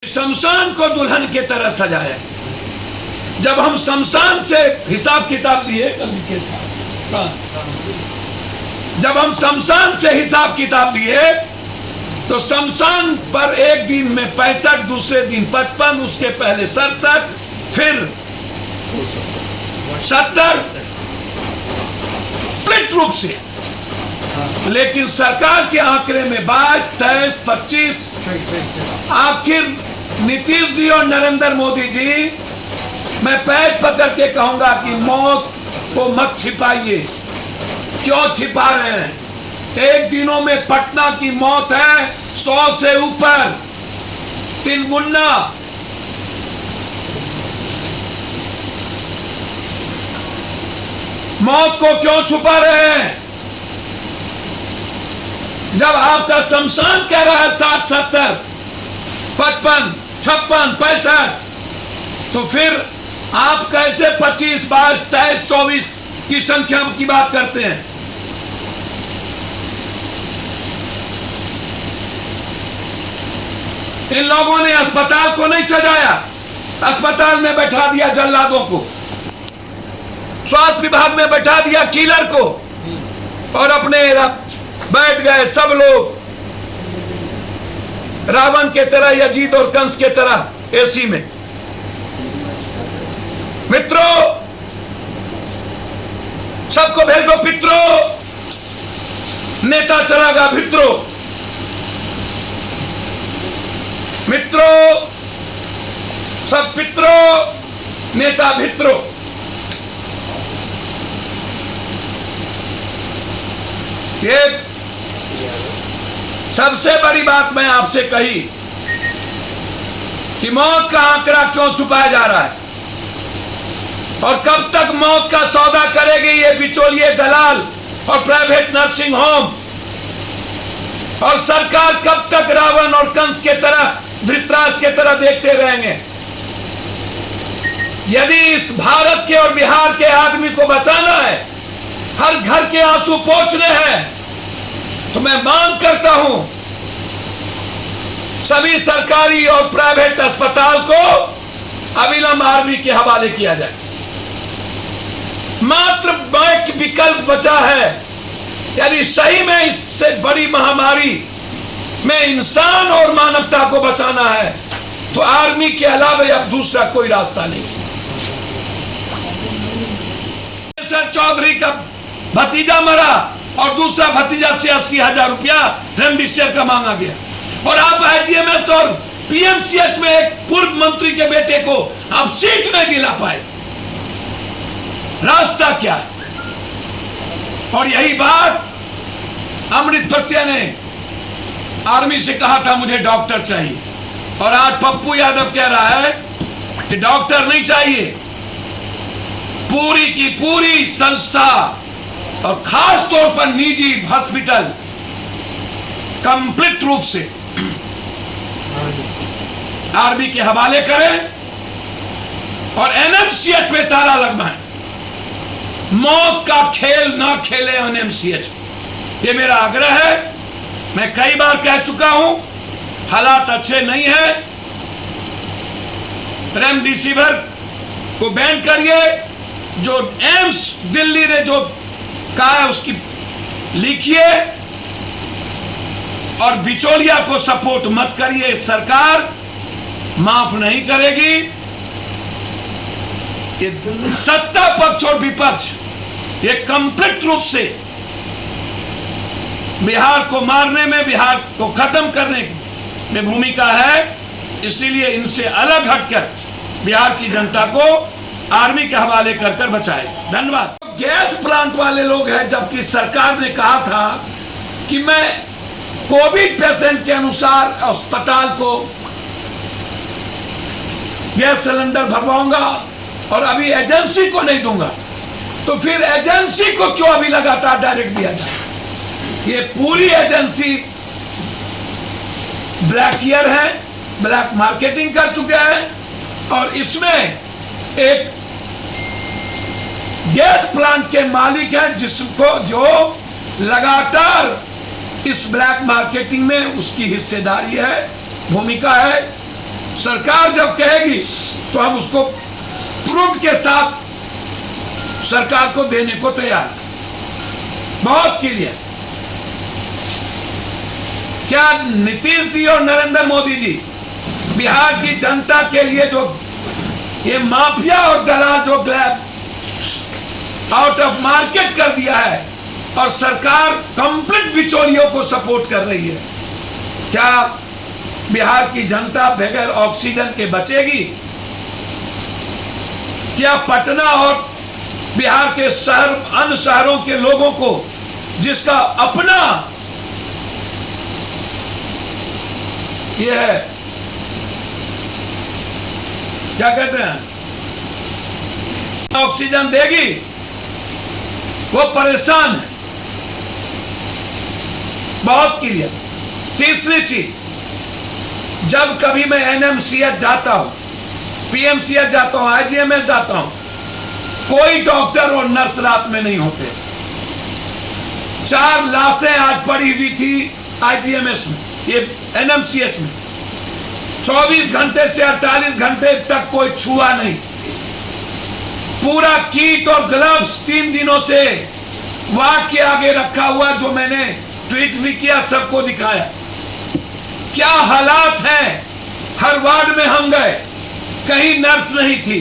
शमशान को दुल्हन की तरह सजाया। जब हम शमशान से हिसाब किताब लिए, जब हम शमशान से हिसाब किताब लिए तो शमशान पर एक दिन में 65, दूसरे दिन 55, उसके पहले 67, फिर 70 प्लेट रूप से। लेकिन सरकार के आंकड़े में 22, 23, 25, आखिर नीतीश जी और नरेंद्र मोदी जी, मैं पैर पकड़ के कहूंगा कि मौत को मत छिपाइए। क्यों छिपा रहे हैं? एक दिनों में पटना की मौत है 100 से ऊपर, 3 गुना। मौत को क्यों छुपा रहे हैं? जब आपका शमशान कह रहा है 60, 70, 55, 56, 65, तो फिर आप कैसे 25, 22, 23, 24 की संख्या की बात करते हैं? इन लोगों ने अस्पताल को नहीं सजाया, अस्पताल में बैठा दिया जल्लादों को, स्वास्थ्य विभाग में बैठा दिया किलर को, और अपने बैठ गए सब लोग रावण के तरह, यजीद और कंस के तरह एसी में। मित्रों, सबको भेज दो पित्रों, नेता चला गया भित्रों। मित्रों, सब पित्रों, नेता भित्रों। ये सबसे बड़ी बात मैं आपसे कही कि मौत का आंकड़ा क्यों छुपाया जा रहा है और कब तक मौत का सौदा करेगी ये बिचौलिए दलाल और प्राइवेट नर्सिंग होम, और सरकार कब तक रावण और कंस के तरह, धृतराष्ट्र के तरह देखते रहेंगे? यदि इस भारत के और बिहार के आदमी को बचाना है, हर घर के आंसू पोंछने हैं, तो मैं मांग करता हूं सभी सरकारी और प्राइवेट अस्पताल को अविलंब आर्मी के हवाले किया जाए। मात्र एक विकल्प बचा है, यदि सही में इससे बड़ी महामारी में इंसान और मानवता को बचाना है तो आर्मी के अलावा अब दूसरा कोई रास्ता नहीं। सर चौधरी का भतीजा मरा और दूसरा भतीजा से 80,000 रुपया रेमडेसिविर का मांगा गया, और आप आईजीएमएस और पीएमसीएच में एक पूर्व मंत्री के बेटे को आप सीट नहीं दिला पाए। रास्ता क्या है? और यही बात अमृत प्रत्यय ने आर्मी से कहा था, मुझे डॉक्टर चाहिए, और आज पप्पू यादव कह रहा है कि डॉक्टर नहीं चाहिए। पूरी की पूरी संस्था और खास तौर पर निजी हॉस्पिटल कंप्लीट रूप से आर्मी के हवाले करें और एनएमसीएच में ताला लगवाएं। मौत का खेल ना खेले एनएमसीएच, ये मेरा आग्रह है। मैं कई बार कह चुका हूं, हालात अच्छे नहीं है, रेमडेसिविर को बैन करिए। जो एम्स दिल्ली ने जो कहा है उसकी लिखिए, और बिचौलिया को सपोर्ट मत करिए। सरकार माफ नहीं करेगी। ये सत्ता पक्ष और विपक्ष ये कंप्लीट रूप से बिहार को मारने में, बिहार को खत्म करने में भूमिका है। इसीलिए इनसे अलग हटकर बिहार की जनता को आर्मी के हवाले कर बचाए। धन्यवाद। गैस प्लांट वाले लोग हैं, जबकि सरकार ने कहा था कि मैं कोविड पेशेंट के अनुसार अस्पताल को गैस सिलेंडर भरवाऊंगा और अभी एजेंसी को नहीं दूंगा, तो फिर एजेंसी को क्यों अभी लगातार डायरेक्ट दिया जाए? ये पूरी एजेंसी ब्लैक ईयर है, ब्लैक मार्केटिंग कर चुके हैं, और इसमें एक गैस प्लांट के मालिक हैं जिसको जो लगातार इस ब्लैक मार्केटिंग में उसकी हिस्सेदारी है, भूमिका है। सरकार जब कहेगी तो हम उसको प्रूफ के साथ सरकार को देने को तैयार। बहुत क्लियर। क्या नीतीश जी और नरेंद्र मोदी जी बिहार की जनता के लिए जो ये माफिया और दलाल जो ग्लैब आउट ऑफ मार्केट कर दिया है और सरकार कंप्लीट बिचौलियों को सपोर्ट कर रही है, क्या बिहार की जनता बगैर ऑक्सीजन के बचेगी? क्या पटना और बिहार के शहर अन्य शहरों के लोगों को जिसका अपना ये है क्या कहते हैं ऑक्सीजन देगी? वो परेशान है। बहुत क्लियर। तीसरी चीज, जब कभी मैं एनएमसीएच जाता हूं, पीएमसीएच जाता हूं, आईजीएमएस जाता हूं, कोई डॉक्टर और नर्स रात में नहीं होते। 4 लाशें आज पड़ी हुई थी आईजीएमएस में, ये एनएमसीएच में। 24 घंटे से 48 घंटे तक कोई छुआ नहीं। पूरा किट और ग्लव्स 3 दिनों से वार्ड के आगे रखा हुआ, जो मैंने ट्वीट भी किया, सबको दिखाया। क्या हालात हैं। हर वार्ड में हम गए, कहीं नर्स नहीं थी।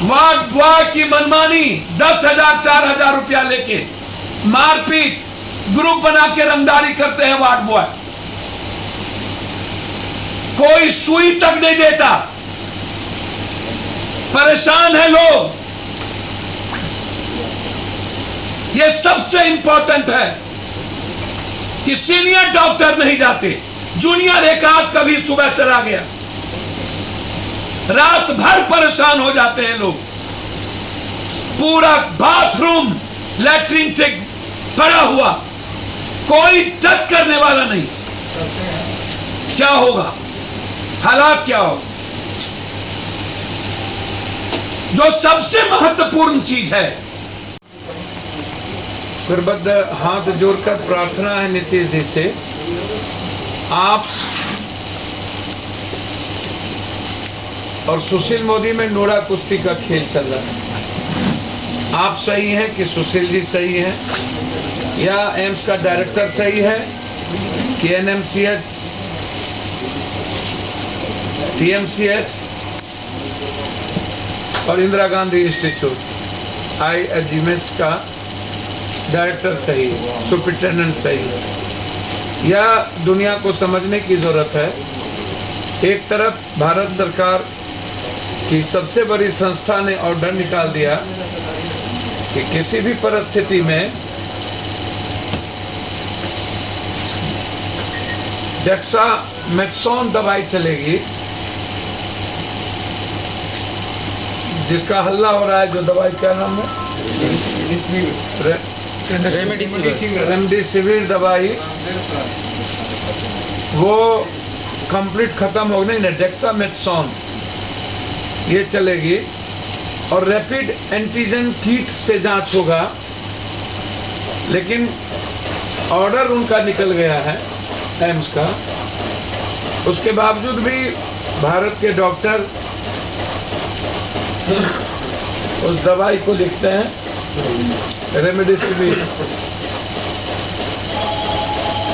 वार्ड बॉय की मनमानी, 10,000 4,000 रुपया लेके मारपीट, ग्रुप बना के रंगदारी करते हैं वार्ड बॉय। कोई सुई तक नहीं देता। परेशान है लोग। ये सबसे इंपॉर्टेंट है कि सीनियर डॉक्टर नहीं जाते, जूनियर एक आध कभी सुबह चला गया। रात भर परेशान हो जाते हैं लोग। पूरा बाथरूम लैट्रिन से पड़ा हुआ, कोई टच करने वाला नहीं। क्या होगा? हालात क्या होगा? जो सबसे महत्वपूर्ण चीज है, गुरबद्ध हाथ जोड़कर प्रार्थना है नीतीश जी से, आप और सुशील मोदी में नोरा कुश्ती का खेल चल रहा है। आप सही हैं कि सुशील जी सही हैं, या एम्स का डायरेक्टर सही है कि एनएमसीएच, पीएमसीएच और इंदिरा गांधी इंस्टीट्यूट आईजीएमएस का डायरेक्टर सही है, सुपरिटेंडेंट सही है। यह दुनिया को समझने की जरूरत है। एक तरफ भारत सरकार की सबसे बड़ी संस्था ने ऑर्डर निकाल दिया कि किसी भी परिस्थिति में डेक्सामेथासोन दवाई चलेगी, जिसका हल्ला हो रहा है। जो दवाई क्या नाम है? रेमडेसिविर दवाई, वो कंप्लीट खत्म हो गई ना। डेक्सामेथासोन ये चलेगी और रैपिड एंटीजन किट से जांच होगा। लेकिन ऑर्डर उनका निकल गया है एम्स का, उसके बावजूद भी भारत के डॉक्टर उस दवाई को लिखते हैं रेमडेसिविर।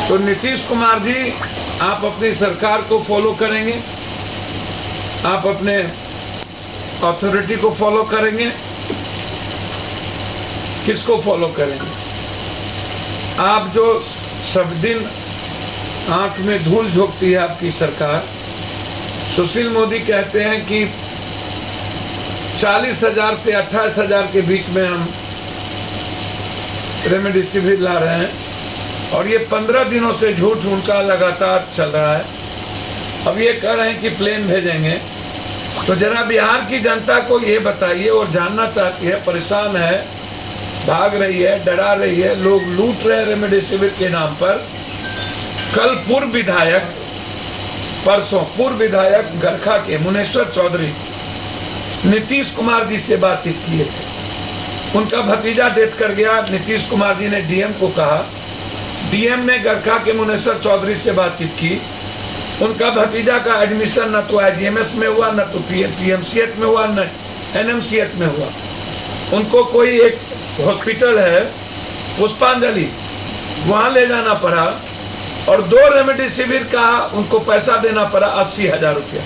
तो नीतीश कुमार जी, आप अपनी सरकार को फॉलो करेंगे, आप अपने अथॉरिटी को फॉलो करेंगे, किसको फॉलो करेंगे? आप जो सब दिन आंख में धूल झोंकती है आपकी सरकार। सुशील मोदी कहते हैं कि 40,000 से 28,000 के बीच में हम रेमडेसिविर ला रहे हैं, और ये 15 दिनों से झूठ उनका लगातार चल रहा है। अब ये कह रहे हैं कि प्लेन भेजेंगे। तो जरा बिहार की जनता को ये बताइए, और जानना चाहती है, परेशान है, भाग रही है, डरा रही है, लोग लूट रहे हैं रेमडेसिविर के नाम पर। कल पूर्व विधायक, परसों पूर्व विधायक गरखा के मुनेश्वर चौधरी नीतीश कुमार जी से बातचीत किए थे। उनका भतीजा डेथ कर गया। नीतीश कुमार जी ने डीएम को कहा, डीएम ने गरखा के मुनेश्वर चौधरी से बातचीत की उनका भतीजा का एडमिशन न तो IGMS में हुआ, न तो PMCH में हुआ, न NMCH में हुआ। उनको कोई एक हॉस्पिटल है पुष्पांजलि, वहाँ ले जाना पड़ा और 2 रेमडेसिविर का उनको पैसा देना पड़ा 80,000 रुपया।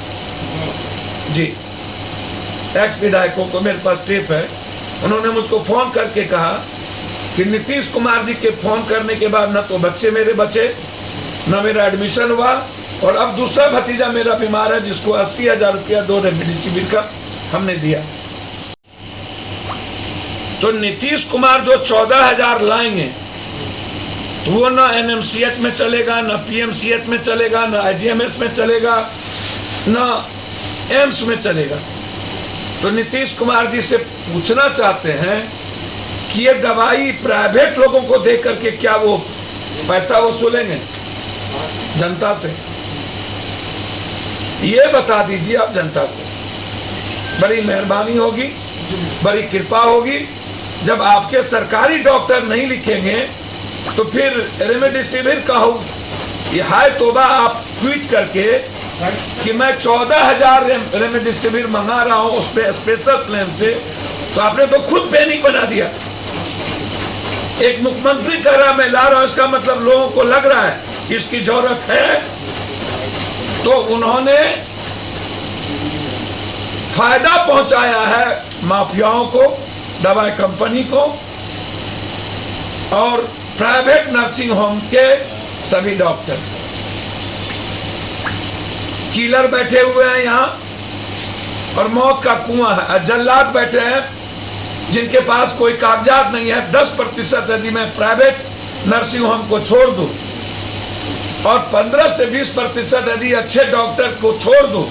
जी, एक्स विधायकों को मेरे पास टेप है, उन्होंने मुझको फोन करके कहा कि नीतीश कुमार जी के फोन करने के बाद न तो बच्चे मेरे बचे, न मेरा एडमिशन हुआ, और अब दूसरा भतीजा मेरा बीमार है जिसको 80,000 रुपया 2 रेमडेसिविर का हमने दिया। तो नीतीश कुमार जो 14,000 लाएंगे वो ना NMCH में चलेगा, ना PMCH में चलेगा, ना IGMS में चलेगा, ना एम्स में चलेगा। तो नीतीश कुमार जी से पूछना चाहते हैं कि ये दवाई प्राइवेट लोगों को दे करके क्या वो पैसा वसूलेंगे जनता से? ये बता दीजिए आप जनता को। बड़ी मेहरबानी होगी, बड़ी कृपा होगी। जब आपके सरकारी डॉक्टर नहीं लिखेंगे तो फिर रेमडेसिविर का हो, ये हाय तोबा आप ट्वीट करके कि मैं 14,000 रेमडेसिविर मंगा रहा हूं उस पे स्पेशल प्लान से, तो आपने तो खुद पैनिक बना दिया। एक मुख्यमंत्री कह रहा मैं ला रहा हूं, इसका मतलब लोगों को लग रहा है कि इसकी जरूरत है। तो उन्होंने फायदा पहुंचाया है माफियाओं को, दवाई कंपनी को और प्राइवेट नर्सिंग होम के सभी डॉक्टर। किलर बैठे हुए हैं यहाँ और मौत का कुआं है, जल्लाद बैठे हैं जिनके पास कोई कागजात नहीं है। 10% यदि मैं प्राइवेट नर्सिंग होम को छोड़ दूं और 15 से 20% यदि अच्छे डॉक्टर को छोड़ दूं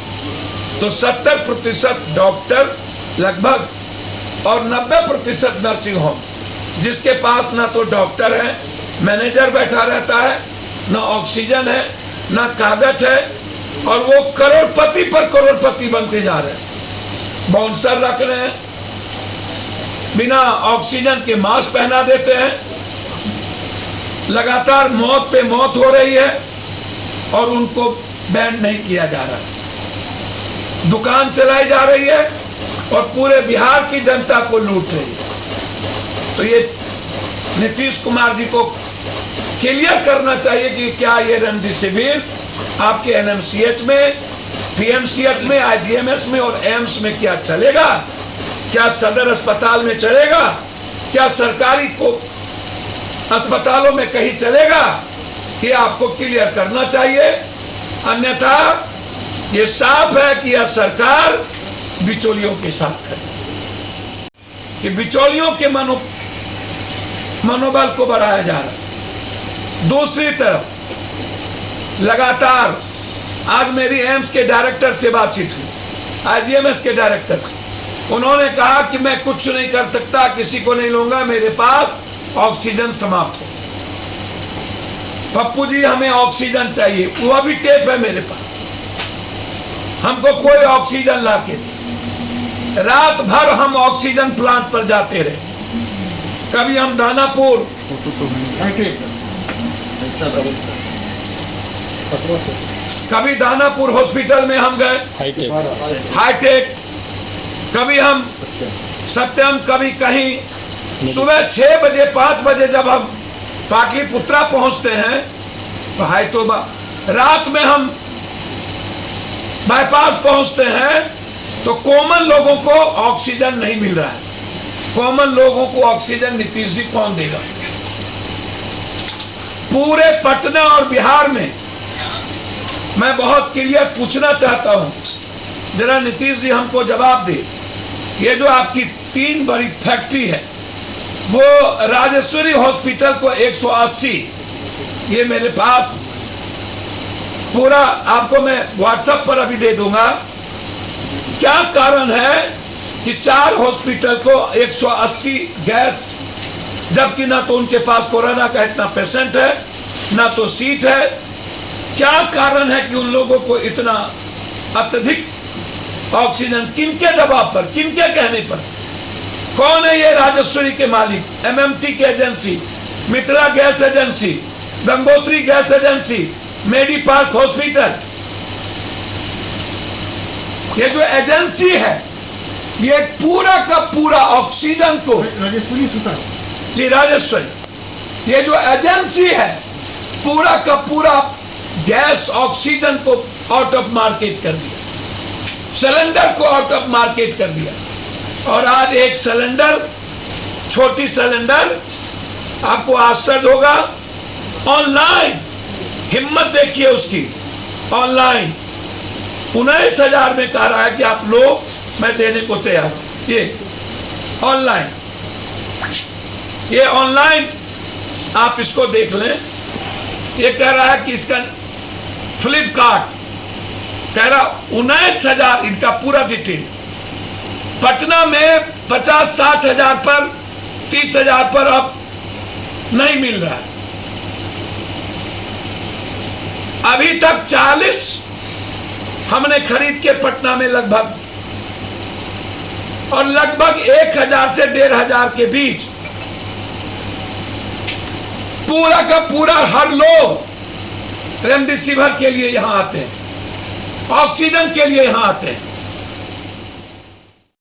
तो 70% डॉक्टर लगभग और 90% नर्सिंग होम जिसके पास ना तो डॉक्टर है, मैनेजर बैठा रहता है, ना ऑक्सीजन है, ना कागज है, और वो करोड़पति पर करोड़पति बनते जा रहे हैं। बाउंसर रख रहे हैं, बिना ऑक्सीजन के मास्क पहना देते हैं, लगातार मौत पे मौत हो रही है और उनको बैन नहीं किया जा रहा। दुकान चलाई जा रही है और पूरे बिहार की जनता को लूट रही है। तो ये नीतीश कुमार जी को क्लियर करना चाहिए कि क्या ये रेमडेसिविर आपके NMCH में, PMCH में, IGMS में और एम्स में क्या चलेगा? क्या सदर अस्पताल में चलेगा? क्या सरकारी को अस्पतालों में कहीं चलेगा? ये आपको क्लियर करना चाहिए। अन्यथा ये साफ है कि यह सरकार बिचौलियों के साथ है, कि बिचौलियों के मनोबल को बढ़ाया जा रहा है। दूसरी तरफ लगातार आज मेरी एम्स के डायरेक्टर से बातचीत हुई, IGMS के डायरेक्टर से। उन्होंने कहा कि मैं कुछ नहीं कर सकता, किसी को नहीं लूंगा, मेरे पास ऑक्सीजन समाप्त हो। पप्पू जी हमें ऑक्सीजन चाहिए, वो भी टेप है मेरे पास, हमको कोई ऑक्सीजन ला के दे। रात भर हम ऑक्सीजन प्लांट पर जाते रहे। कभी हम दानापुर, कभी दानापुर हॉस्पिटल में हम गए, हाईटेक, कभी हम सत्यम, कभी कहीं। सुबह 6 बजे 5 बजे जब हम पाटलिपुत्रा पहुंचते हैं तो हाय तोबा, रात में हम बाईपास पहुंचते हैं तो कॉमन लोगों को ऑक्सीजन नहीं मिल रहा है। कॉमन लोगों को ऑक्सीजन नीतीश जी कौन देगा? पूरे पटना और बिहार में मैं बहुत क्लियर पूछना चाहता हूं, जरा नीतीश जी हमको जवाब दे। ये जो आपकी 3 बड़ी फैक्ट्री है, वो राजेश्वरी हॉस्पिटल को 180, ये मेरे पास पूरा आपको मैं व्हाट्सएप पर अभी दे दूंगा। क्या कारण है कि 4 हॉस्पिटल को 180 गैस, जबकि ना तो उनके पास कोरोना का इतना पेशेंट है, ना तो सीट है। क्या कारण है कि उन लोगों को इतना अत्यधिक ऑक्सीजन, किनके दबाव पर, किनके कहने पर? कौन है ये राजेश्वरी के मालिक? MMT की agency, Mithila gas agency, Gangotri gas agency, medi park hospital, ये जो एजेंसी है ये पूरा का पूरा ऑक्सीजन को, राजेश्वरी सुतार, जी राजेश्वरी, ये जो एजेंसी है पूरा का पूरा गैस ऑक्सीजन को आउट ऑफ मार्केट कर दिया, सिलेंडर को आउट ऑफ मार्केट कर दिया। और आज एक सिलेंडर, छोटी सिलेंडर, आपको आश्चर्य होगा, ऑनलाइन, हिम्मत देखिए उसकी, ऑनलाइन 19,000 में कह रहा है कि आप लो, मैं देने को तैयार। ये ऑनलाइन, ये ऑनलाइन आप इसको देख लें। ये कह रहा है कि इसका फ्लिपकार्ट कह रहा 19,000, इनका पूरा डिटेल। पटना में 50-60 हजार पर, 30,000 पर अब नहीं मिल रहा है। अभी तक 40 हमने खरीद के पटना में लगभग, और लगभग 1,000 से 1,500 के बीच पूरा का पूरा हर लोग रेमडेसिविर के लिए यहां आते हैं, ऑक्सीजन के लिए यहां आते हैं।